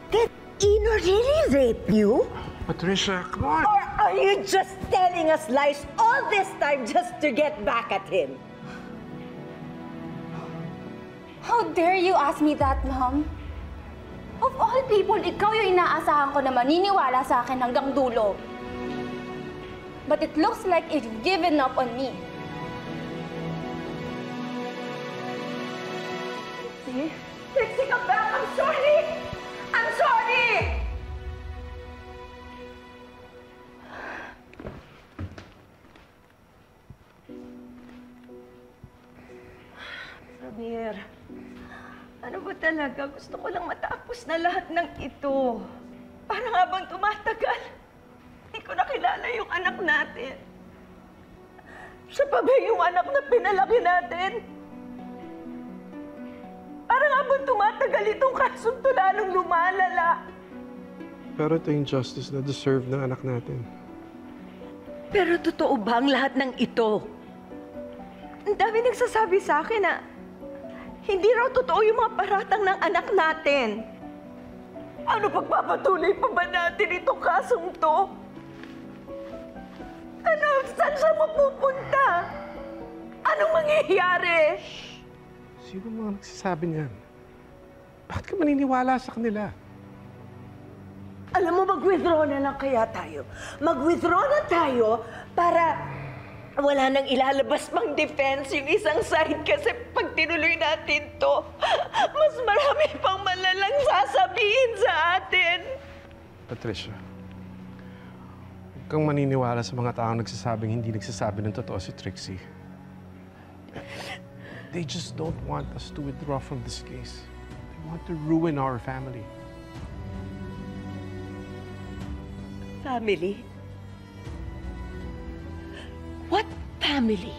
Did Ino really rape you? Patricia, come on! Or are you just telling us lies all this time just to get back at him? How dare you ask me that, Mom? Of all people, ikaw yung inaasahan ko na maniniwala sa akin hanggang dulo. But it looks like you've given up on me. See? Trixie, come back! I'm sorry! I'm sorry! Samir, ano ba talaga? Gusto ko lang matapos na lahat ng ito. Parang habang tumatagal, hindi ko nakilala yung anak natin. Siya pa ba yung anak na pinalaki natin? Parang habang tumatagal itong kasong to lalong lumalala. Pero ito yung justice na deserve ng anak natin. Pero totoo ba ang lahat ng ito? Ang dami nagsasabi sa akin na hindi raw totoo yung mga paratang ng anak natin. Ano pagpapatuloy pa ba natin itong kasong to? Ano? Saan siya mapupunta? Anong mangyayari? Sino mga nagsasabi niyan? Bakit ka maniniwala sa kanila? Alam mo, mag-withdraw na lang kaya tayo. Mag-withdraw na tayo para wala nang ilalabas pang defense yung isang side kasi pag tinuloy natin to, mas marami pang malalang sasabihin sa atin. Patricia, huwag kang maniniwala sa mga taong nagsasabing hindi nagsasabi ng totoo si Trixie. They just don't want us to withdraw from this case. They want to ruin our family. Family? What family?